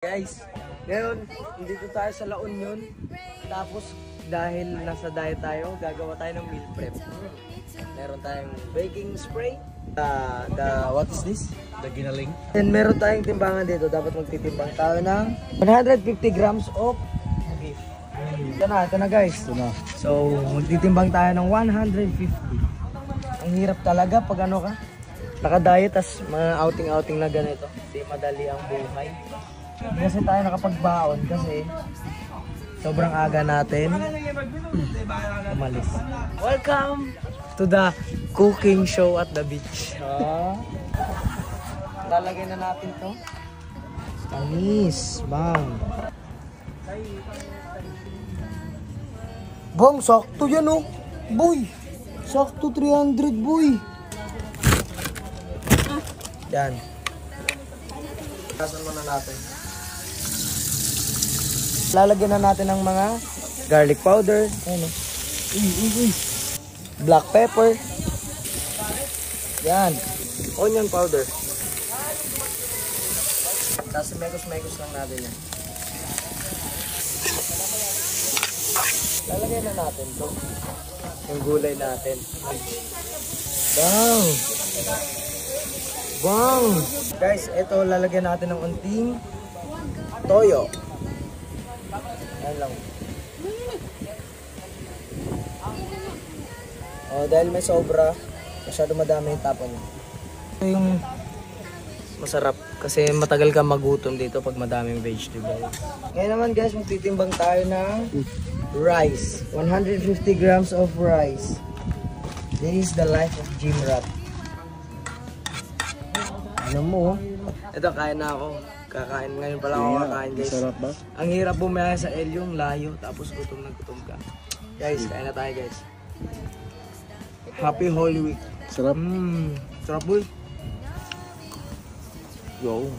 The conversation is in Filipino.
Guys, ngayon, dito tayo sa La Union. Tapos, dahil nasa diet tayo, gagawa tayo ng meal prep. Meron tayong baking spray. What is this? The ginaling. And meron tayong timbangan dito. Dapat magtitimbang tayo ng 150 grams of beef. Ito na guys. Ito na. So, magtitimbang tayo ng 150. Ang hirap talaga pag ano ka. Naka-diet, tas mga outing-outing na ganito. Hindi madali ang buhay. Hindi kasi tayo nakapagbaon kasi sobrang aga natin umalis. Welcome to the cooking show at the beach. Lalagay na natin to. Tamis, bang. Bang, sakto yan oh. Boy, sakto 300 boy. Yan. Kasan muna natin. Lalagyan na natin ng mga garlic powder, ano, black pepper, yan, onion powder. Tapos mekos-mekos lang natin yan. Lalagyan na natin to, yung gulay natin. Bang! Bang! Guys, ito lalagyan natin ng unting toyo. Ayan lang. Oh, dahil may sobra, masyado madami yung tapon. Ito yung masarap kasi matagal ka magutom dito pag madaming vegetable. Ngayon naman guys, magtitimbang tayo ng rice. 150 grams of rice. This is the life of gym rat. Ano mo? Ito, kain na ako. Kakain ngayon pala ako kakain guys. Sarap ba? Ang hirap bumiyaya sa Elyong, layo, tapos gutom na gutom ka. Guys, kain na tayo guys. Happy Holy Week. Sarap. Sarap boy. Yo.